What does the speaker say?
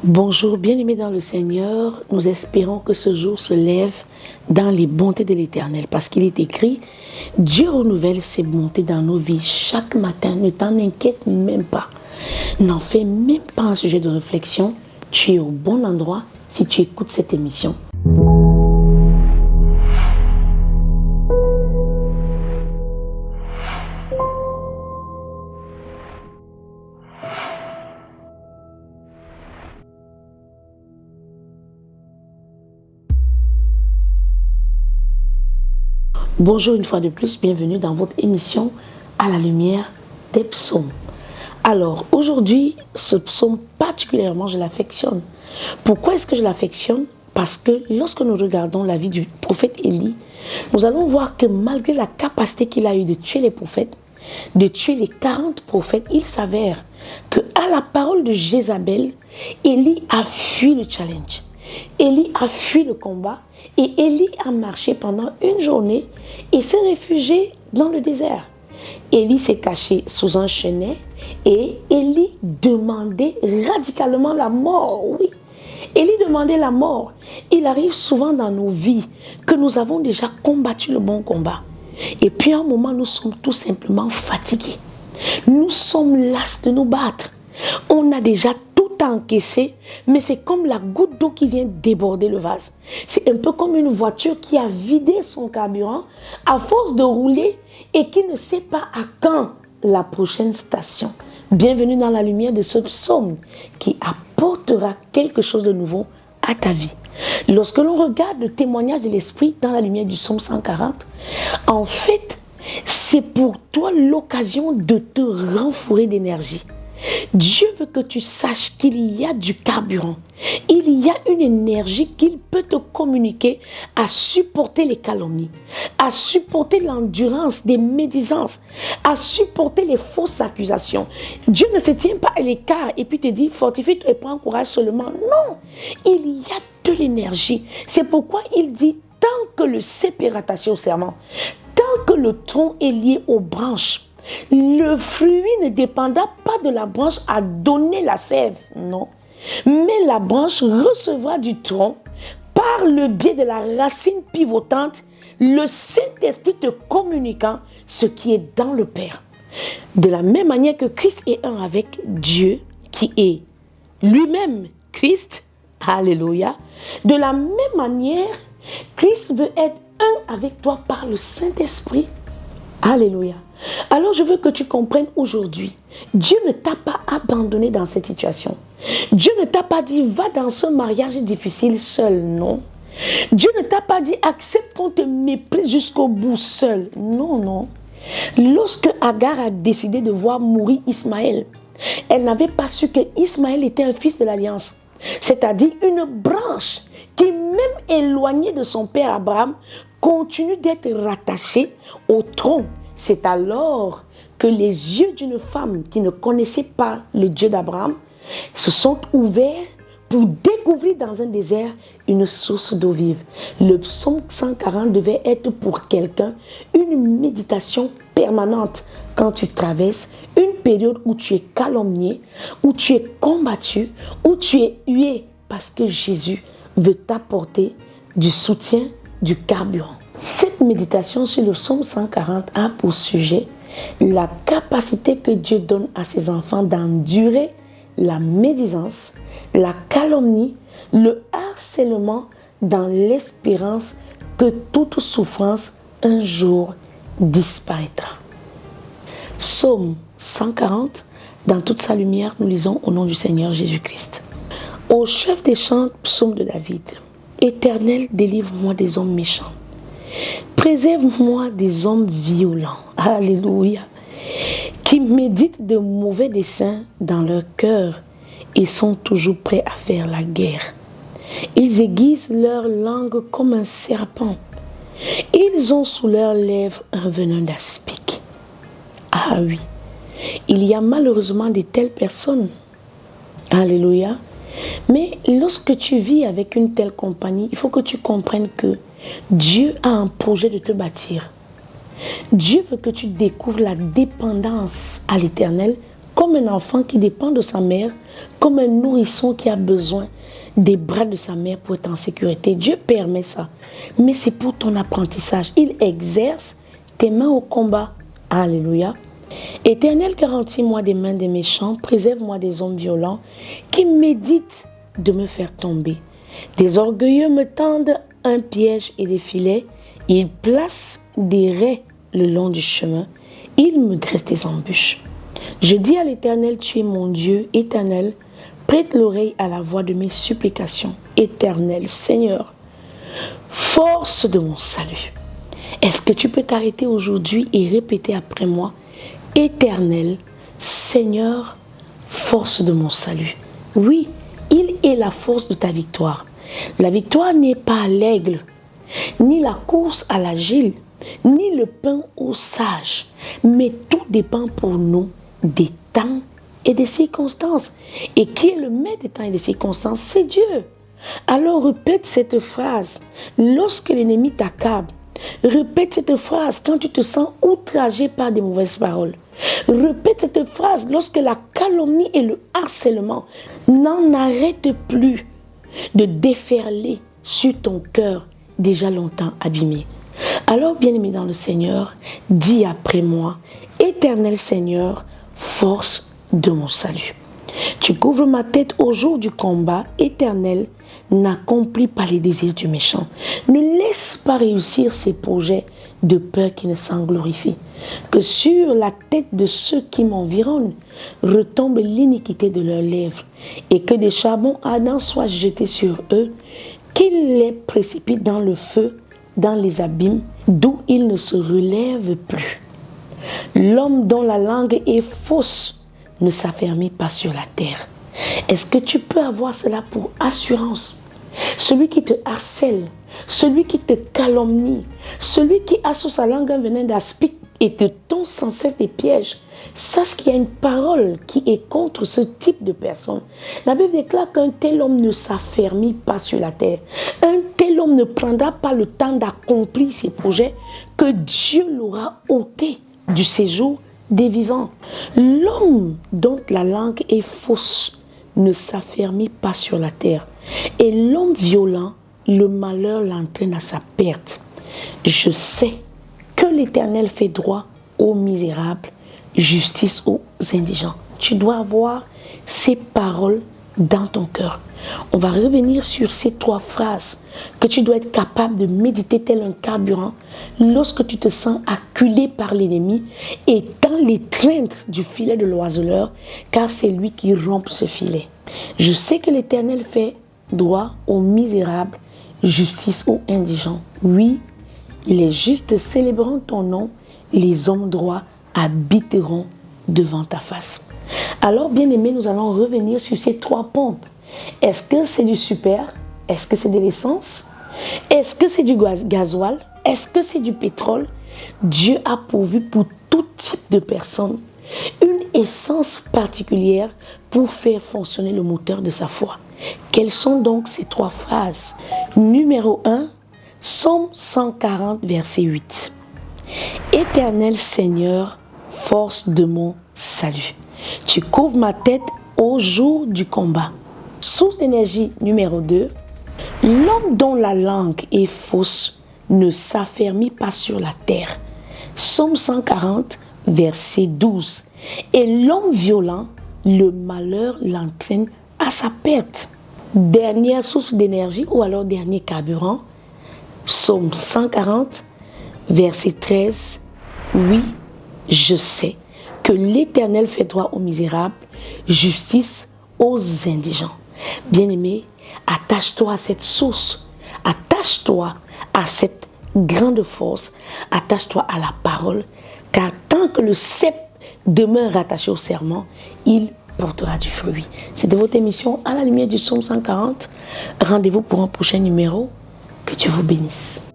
Bonjour, bien-aimés dans le Seigneur, nous espérons que ce jour se lève dans les bontés de l'Éternel parce qu'il est écrit, Dieu renouvelle ses bontés dans nos vies chaque matin, ne t'en inquiète même pas, n'en fais même pas un sujet de réflexion, tu es au bon endroit si tu écoutes cette émission. Bonjour une fois de plus, bienvenue dans votre émission à la lumière des psaumes. Alors aujourd'hui, ce psaume particulièrement, je l'affectionne. Pourquoi est-ce que je l'affectionne? Parce que lorsque nous regardons la vie du prophète Élie, nous allons voir que malgré la capacité qu'il a eue de tuer les prophètes, de tuer les 40 prophètes, il s'avère qu'à la parole de Jézabel, Élie a fui le challenge. Élie a fui le combat et Élie a marché pendant une journée et s'est réfugié dans le désert. Élie s'est caché sous un chenet et Élie demandait radicalement la mort. Oui, Élie demandait la mort. Il arrive souvent dans nos vies que nous avons déjà combattu le bon combat. Et puis à un moment, nous sommes tout simplement fatigués. Nous sommes las de nous battre. On a déjà tout encaissé, mais c'est comme la goutte d'eau qui vient déborder le vase. C'est un peu comme une voiture qui a vidé son carburant à force de rouler et qui ne sait pas à quand la prochaine station. Bienvenue dans la lumière de ce psaume qui apportera quelque chose de nouveau à ta vie. Lorsque l'on regarde le témoignage de l'Esprit dans la lumière du psaume 140, en fait, c'est pour toi l'occasion de te renflouer d'énergie. Dieu veut que tu saches qu'il y a du carburant. Il y a une énergie qu'il peut te communiquer à supporter les calomnies, à supporter l'endurance des médisances, à supporter les fausses accusations. Dieu ne se tient pas à l'écart et puis te dit fortifie-toi et prends courage seulement. Non, il y a de l'énergie. C'est pourquoi il dit tant que le cep est rattaché au serment, tant que le tronc est lié aux branches, le fruit ne dépendra pas de la branche à donner la sève, non. Mais la branche recevra du tronc par le biais de la racine pivotante, le Saint-Esprit te communiquant ce qui est dans le Père. De la même manière que Christ est un avec Dieu, qui est lui-même Christ, alléluia. De la même manière, Christ veut être un avec toi par le Saint-Esprit. Alléluia. Alors je veux que tu comprennes aujourd'hui, Dieu ne t'a pas abandonné dans cette situation. Dieu ne t'a pas dit va dans ce mariage difficile seul, non. Dieu ne t'a pas dit accepte qu'on te méprise jusqu'au bout seul, non, non. Lorsque Agar a décidé de voir mourir Ismaël, elle n'avait pas su que Ismaël était un fils de l'alliance, c'est-à-dire une branche qui, même éloignée de son père Abraham, continue d'être rattachée au tronc. C'est alors que les yeux d'une femme qui ne connaissait pas le Dieu d'Abraham se sont ouverts pour découvrir dans un désert une source d'eau vive. Le psaume 140 devait être pour quelqu'un une méditation permanente quand tu traverses une période où tu es calomnié, où tu es combattu, où tu es hué, parce que Jésus veut t'apporter du soutien, du carburant. Cette méditation sur le psaume 140 a pour sujet la capacité que Dieu donne à ses enfants d'endurer la médisance, la calomnie, le harcèlement dans l'espérance que toute souffrance un jour disparaîtra. Psaume 140, dans toute sa lumière, nous lisons au nom du Seigneur Jésus-Christ. Au chef des chants, psaume de David, Éternel, délivre-moi des hommes méchants. Préserve-moi des hommes violents, alléluia, qui méditent de mauvais desseins dans leur cœur et sont toujours prêts à faire la guerre. Ils aiguisent leur langue comme un serpent. Ils ont sous leurs lèvres un venin d'aspic. Ah oui, il y a malheureusement de telles personnes. Alléluia. Mais lorsque tu vis avec une telle compagnie, il faut que tu comprennes que Dieu a un projet de te bâtir. Dieu veut que tu découvres la dépendance à l'Éternel comme un enfant qui dépend de sa mère, comme un nourrisson qui a besoin des bras de sa mère pour être en sécurité. Dieu permet ça, mais c'est pour ton apprentissage. Il exerce tes mains au combat. Alléluia. Éternel, garantis-moi des mains des méchants, préserve-moi des hommes violents qui méditent de me faire tomber. Des orgueilleux me tendent un piège et des filets, ils placent des raies le long du chemin, ils me dressent des embûches. Je dis à l'Éternel, tu es mon Dieu, Éternel, prête l'oreille à la voix de mes supplications. Éternel, Seigneur, force de mon salut. Est-ce que tu peux t'arrêter aujourd'hui et répéter après moi, Éternel, Seigneur, force de mon salut. Oui, il est la force de ta victoire. La victoire n'est pas à l'aigle, ni la course à l'agile, ni le pain au sage, mais tout dépend pour nous des temps et des circonstances. Et qui est le maître des temps et des circonstances? C'est Dieu. Alors répète cette phrase lorsque l'ennemi t'accable. Répète cette phrase quand tu te sens outragé par des mauvaises paroles. Répète cette phrase lorsque la calomnie et le harcèlement n'en arrêtent plus de déferler sur ton cœur déjà longtemps abîmé. Alors, bien-aimé dans le Seigneur, dis après moi, Éternel Seigneur, force de mon salut. Tu couvres ma tête au jour du combat, Éternel, n'accomplis pas les désirs du méchant. Ne laisse pas réussir ses projets de peur qui ne s'en glorifient. Que sur la tête de ceux qui m'environnent retombe l'iniquité de leurs lèvres et que des charbons ardents soient jetés sur eux, qu'ils les précipitent dans le feu, dans les abîmes, d'où ils ne se relèvent plus. L'homme dont la langue est fausse ne s'affermit pas sur la terre. Est-ce que tu peux avoir cela pour assurance? Celui qui te harcèle, celui qui te calomnie, celui qui a sur sa langue un venin d'aspic et te tond sans cesse des pièges, sache qu'il y a une parole qui est contre ce type de personne. La Bible déclare qu'un tel homme ne s'affermit pas sur la terre. Un tel homme ne prendra pas le temps d'accomplir ses projets que Dieu l'aura ôté du séjour des vivants. L'homme dont la langue est fausse ne s'affermit pas sur la terre. Et l'homme violent, le malheur l'entraîne à sa perte. Je sais que l'Éternel fait droit aux misérables, justice aux indigents. Tu dois avoir ces paroles dans ton cœur. On va revenir sur ces 3 phrases que tu dois être capable de méditer tel un carburant lorsque tu te sens acculé par l'ennemi et dans l'étreinte du filet de l'oiseleur, car c'est lui qui rompt ce filet. Je sais que l'Éternel fait droit aux misérables, justice aux indigents. Oui, les justes célébreront ton nom, les hommes droits habiteront devant ta face. Alors, bien-aimés, nous allons revenir sur ces 3 pompes. Est-ce que c'est du super? Est-ce que c'est de l'essence? Est-ce que c'est du gasoil? Est-ce que c'est du pétrole? Dieu a pourvu pour tout type de personnes une essence particulière pour faire fonctionner le moteur de sa foi. Quelles sont donc ces 3 phrases? Numéro 1, Psaume 140, verset 8. Éternel Seigneur, force de mon salut. Tu couvres ma tête au jour du combat. Source d'énergie numéro 2. L'homme dont la langue est fausse ne s'affermit pas sur la terre. Psaume 140, verset 12. Et l'homme violent, le malheur l'entraîne à sa perte. Dernière source d'énergie ou alors dernier carburant. Psaume 140, verset 13. Oui, je sais que l'Éternel fait droit aux misérables, justice aux indigents. Bien-aimé, attache-toi à cette source, attache-toi à cette grande force, attache-toi à la parole, car tant que le cep demeure rattaché au serment, il portera du fruit. C'était votre émission à la lumière du Psaume 140. Rendez-vous pour un prochain numéro. Que Dieu vous bénisse.